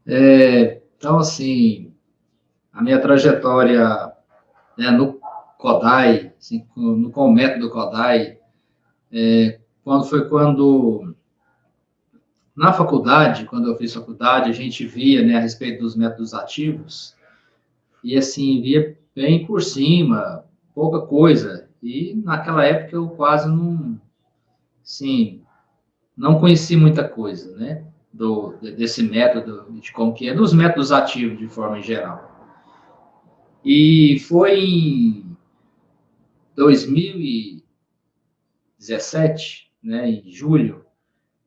Então, assim, a minha trajetória, né, no Kodály, assim, com o método Kodály, quando na faculdade, quando eu fiz faculdade, a gente via, né, a respeito dos métodos ativos, e assim, via bem por cima, pouca coisa. E naquela época eu quase não, sim, não conheci muita coisa, né, desse método, de como que é, dos métodos ativos de forma geral. E foi em 2017, né, em julho,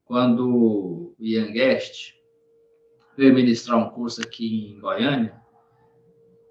quando o Ian Guest veio ministrar um curso aqui em Goiânia,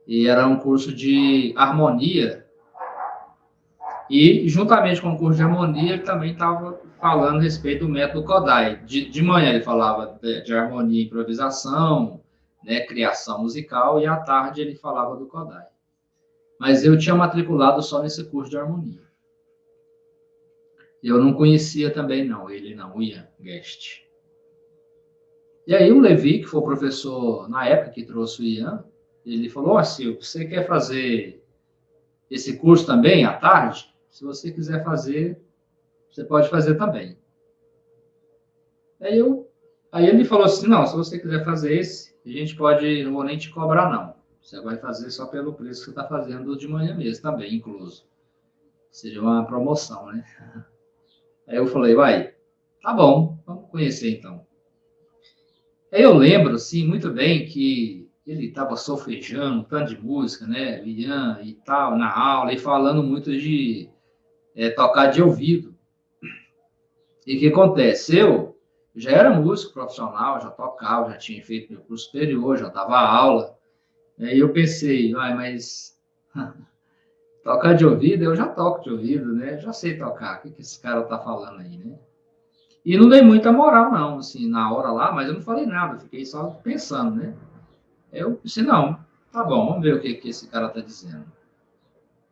e era um curso de harmonia, e juntamente com o curso de harmonia, ele também estava falando a respeito do método Kodály. De manhã ele falava de harmonia e improvisação, né, criação musical, e à tarde ele falava do Kodály. Mas eu tinha matriculado só nesse curso de harmonia. Eu não conhecia também, não, ele não, o Ian Guest. E aí o Levi, que foi o professor na época que trouxe o Ian, ele falou, Silvio, você quer fazer esse curso também à tarde? Se você quiser fazer, você pode fazer também. Aí ele falou assim, não, se você quiser fazer esse, a gente pode, não vou nem te cobrar, não. Você vai fazer só pelo preço que você está fazendo de manhã mesmo, também, incluso. Seria uma promoção, né? Aí eu falei, tá bom, vamos conhecer então. Aí eu lembro, assim, muito bem que ele estava solfejando, um tanto de música, né, Ian e tal, na aula, e falando muito de tocar de ouvido. E o que acontece? Eu já era músico profissional, já tocava, já tinha feito meu curso superior, já dava aula. Aí eu pensei, mas tocar de ouvido, eu já toco de ouvido, né? Já sei tocar, o que esse cara tá falando aí, né? E não dei muita moral, não, assim, na hora lá, mas eu não falei nada, fiquei só pensando, né? Eu disse, não, tá bom, vamos ver o que esse cara tá dizendo.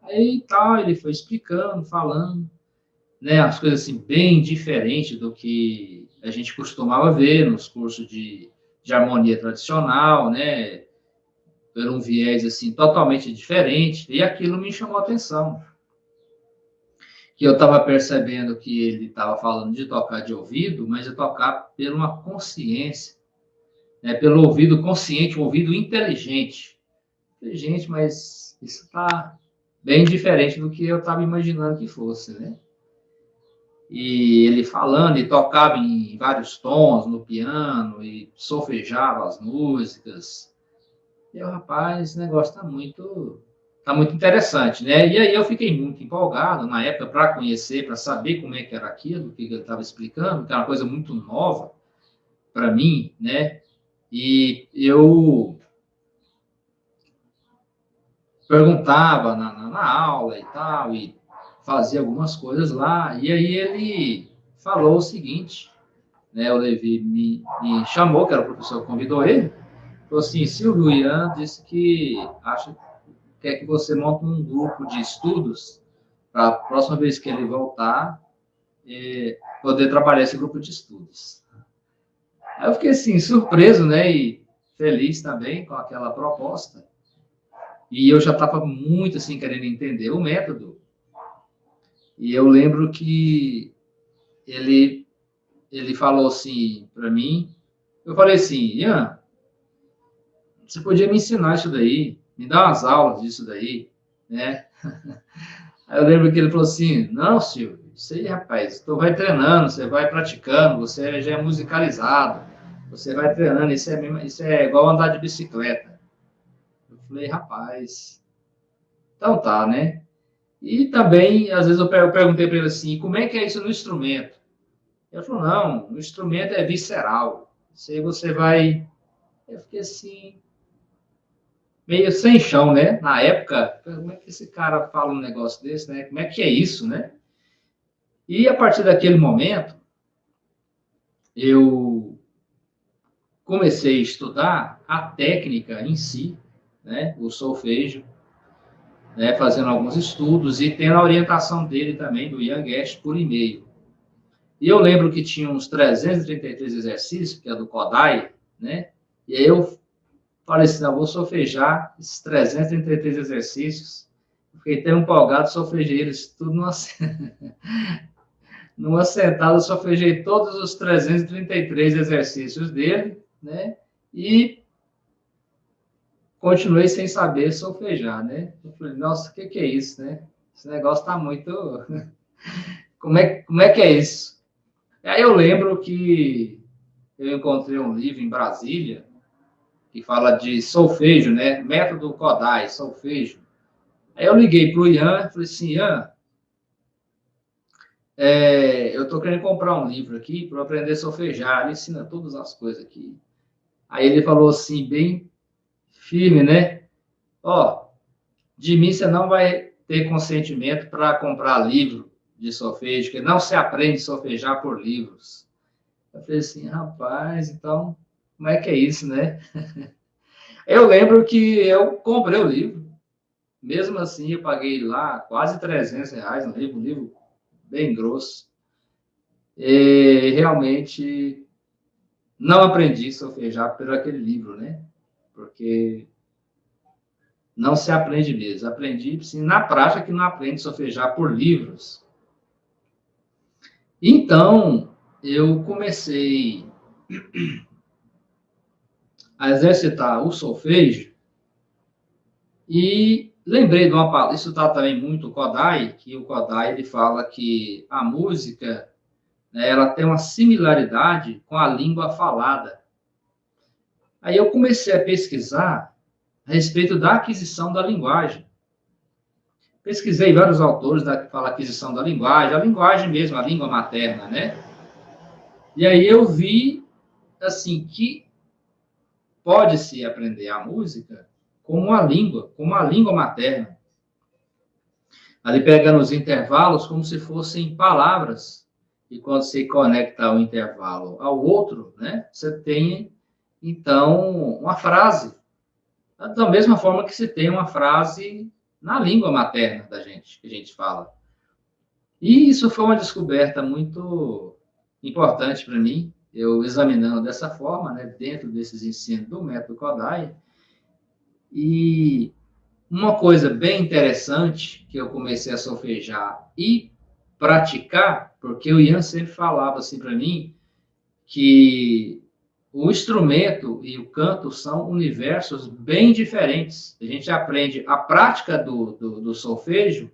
Aí tal, ele foi explicando, falando, né, as coisas assim, bem diferentes do que a gente costumava ver nos cursos de harmonia tradicional, né? Por um viés assim totalmente diferente, e aquilo me chamou a atenção. Que eu estava percebendo que ele estava falando de tocar de ouvido, mas de tocar por uma consciência, né, pelo ouvido consciente, um ouvido inteligente. Inteligente, mas isso está bem diferente do que eu estava imaginando que fosse, né? E ele falando, e tocava em vários tons no piano, e solfejava as músicas. E o rapaz, esse negócio tá muito interessante, né? E aí eu fiquei muito empolgado na época para conhecer, para saber como é que era aquilo que ele estava explicando, que era uma coisa muito nova para mim, né? E eu perguntava na aula e tal, e fazia algumas coisas lá, e aí ele falou o seguinte, né? O Levi me chamou, que era o professor que convidou ele, falou assim, Silvio Ian disse que quer que você monte um grupo de estudos para a próxima vez que ele voltar, poder trabalhar esse grupo de estudos. Aí eu fiquei assim, surpreso, né, e feliz também com aquela proposta. E eu já estava muito assim querendo entender o método. E eu lembro que ele falou assim para mim, eu falei assim, Ian, você podia me ensinar isso daí, me dar umas aulas disso daí, né? Aí eu lembro que ele falou assim, não, Silvio, isso aí, rapaz, tu vai treinando, você vai praticando, você já é musicalizado, você vai treinando, isso é igual andar de bicicleta. Eu falei, rapaz, então tá, né? E também, às vezes, eu perguntei para ele assim, como é que é isso no instrumento? Ele falou, não, o instrumento é visceral, isso aí você vai... Eu fiquei assim, meio sem chão, né? Na época, como é que esse cara fala um negócio desse, né? Como é que é isso, né? E a partir daquele momento, eu comecei a estudar a técnica em si, né? O solfejo, né? Fazendo alguns estudos e tendo a orientação dele também, do Ian Guest, por e-mail. E eu lembro que tinha uns 333 exercícios, que é do Kodály, né? E aí eu falei assim, não, vou solfejar esses 333 exercícios. Fiquei tão empolgado, solfejei eles tudo numa sentada, solfejei todos os 333 exercícios dele, né? E continuei sem saber solfejar, né? Eu falei, nossa, o que é isso, né? Esse negócio tá muito... Como é que é isso? E aí eu lembro que eu encontrei um livro em Brasília que fala de solfejo, né? Método Kodai, solfejo. Aí eu liguei para o Ian e falei assim, Ian, eu estou querendo comprar um livro aqui para aprender a solfejar, ele ensina todas as coisas aqui. Aí ele falou assim, bem firme, né? Ó, de mim você não vai ter consentimento para comprar livro de solfejo, que não se aprende a solfejar por livros. Eu falei assim, rapaz, então, como é que é isso, né? Eu lembro que eu comprei o livro, mesmo assim eu paguei lá quase R$ 300 no livro, um livro bem grosso. E realmente não aprendi a solfejar por aquele livro, né? Porque não se aprende mesmo. Aprendi, sim, na prática que não aprende a solfejar por livros. Então, eu comecei a exercitar o solfejo e lembrei de uma palavra, isso está também muito o Kodai, que o Kodai ele fala que a música, né, ela tem uma similaridade com a língua falada. Aí eu comecei a pesquisar a respeito da aquisição da linguagem. Pesquisei vários autores que falam aquisição da linguagem, a linguagem mesmo, a língua materna, né? E aí eu vi, assim, que pode-se aprender a música como uma língua materna. Ali pegando os intervalos como se fossem palavras. E quando se conecta um intervalo ao outro, né? Você tem, então, uma frase. Da mesma forma que se tem uma frase na língua materna da gente, que a gente fala. E isso foi uma descoberta muito importante para mim, eu examinando dessa forma, né, dentro desses ensinos do método Kodai. E uma coisa bem interessante que eu comecei a solfejar e praticar, porque o Ian sempre falava assim para mim que o instrumento e o canto são universos bem diferentes. A gente aprende a prática do solfejo,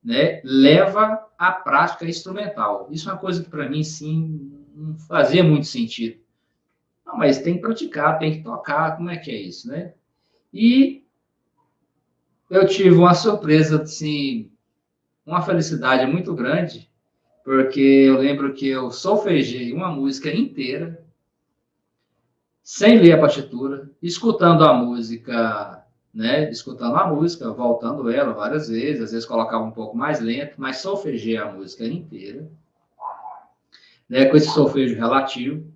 né, leva à prática instrumental. Isso é uma coisa que para mim, sim, não fazia muito sentido. Não, mas tem que praticar, tem que tocar, como é que é isso, né? E eu tive uma surpresa, assim, uma felicidade muito grande, porque eu lembro que eu solfejei uma música inteira, sem ler a partitura, escutando a música, né? Escutando a música, voltando ela várias vezes, às vezes colocava um pouco mais lento, mas solfejei a música inteira, né? Com esse solfejo relativo.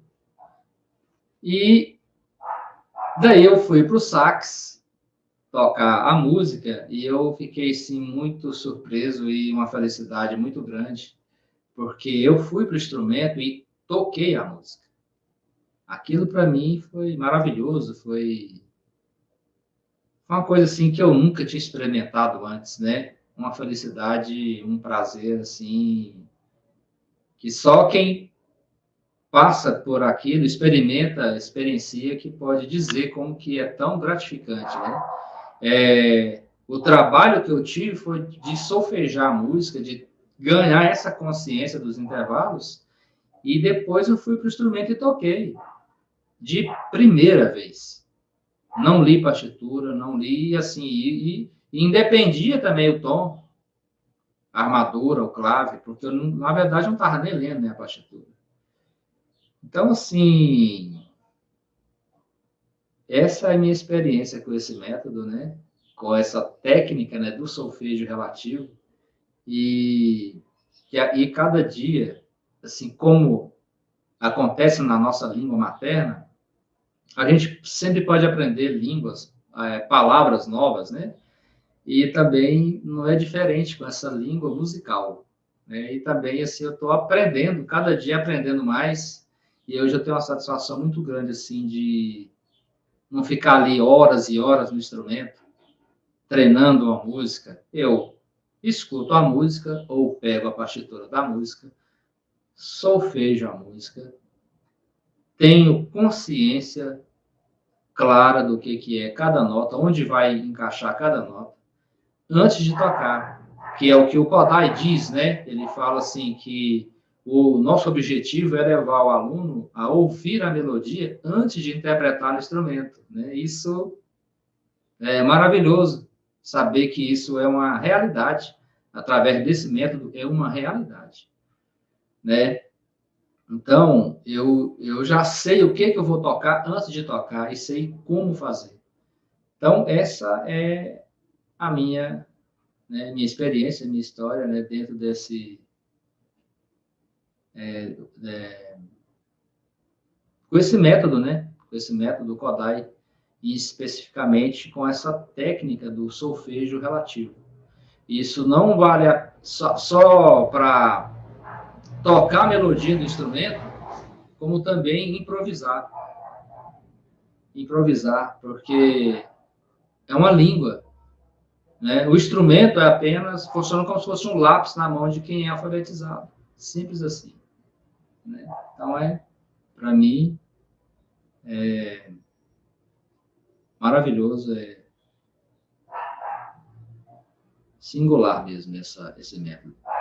E daí eu fui para o sax tocar a música e eu fiquei, sim, muito surpreso e uma felicidade muito grande, porque eu fui para o instrumento e toquei a música. Aquilo para mim foi maravilhoso, foi uma coisa assim que eu nunca tinha experimentado antes, né? Uma felicidade, um prazer assim que só quem passa por aquilo, experimenta, experiencia, que pode dizer como que é tão gratificante, né? O trabalho que eu tive foi de solfejar a música, de ganhar essa consciência dos intervalos, e depois eu fui para o instrumento e toquei, de primeira vez. Não li partitura, não li, assim, e independia também o tom, a armadura, o clave, porque eu, na verdade, não estava nem lendo, né, a partitura. Então, assim, essa é a minha experiência com esse método, né? Com essa técnica, né, do solfejo relativo. E cada dia, assim como acontece na nossa língua materna, a gente sempre pode aprender línguas, palavras novas, né? E também não é diferente com essa língua musical, né? E também, assim, eu estou aprendendo, cada dia aprendendo mais, e hoje eu tenho uma satisfação muito grande, assim, de não ficar ali horas e horas no instrumento, treinando uma música. Eu escuto a música ou pego a partitura da música, solfejo a música, tenho consciência clara do que é cada nota, onde vai encaixar cada nota, antes de tocar, que é o que o Kodály diz, né? Ele fala assim que o nosso objetivo é levar o aluno a ouvir a melodia antes de interpretar no instrumento, né? Isso é maravilhoso, saber que isso é uma realidade, através desse método, é uma realidade, né? Então, eu já sei o que eu vou tocar antes de tocar e sei como fazer. Então, essa é a minha experiência, minha história, né, dentro com esse método, né, com esse método Kodály, e especificamente com essa técnica do solfejo relativo. Isso não vale só para tocar a melodia do instrumento, como também improvisar. Improvisar, porque é uma língua, né? O instrumento é apenas, funciona como se fosse um lápis na mão de quem é alfabetizado. Simples assim, né? Então, para mim, é maravilhoso, é singular mesmo esse método.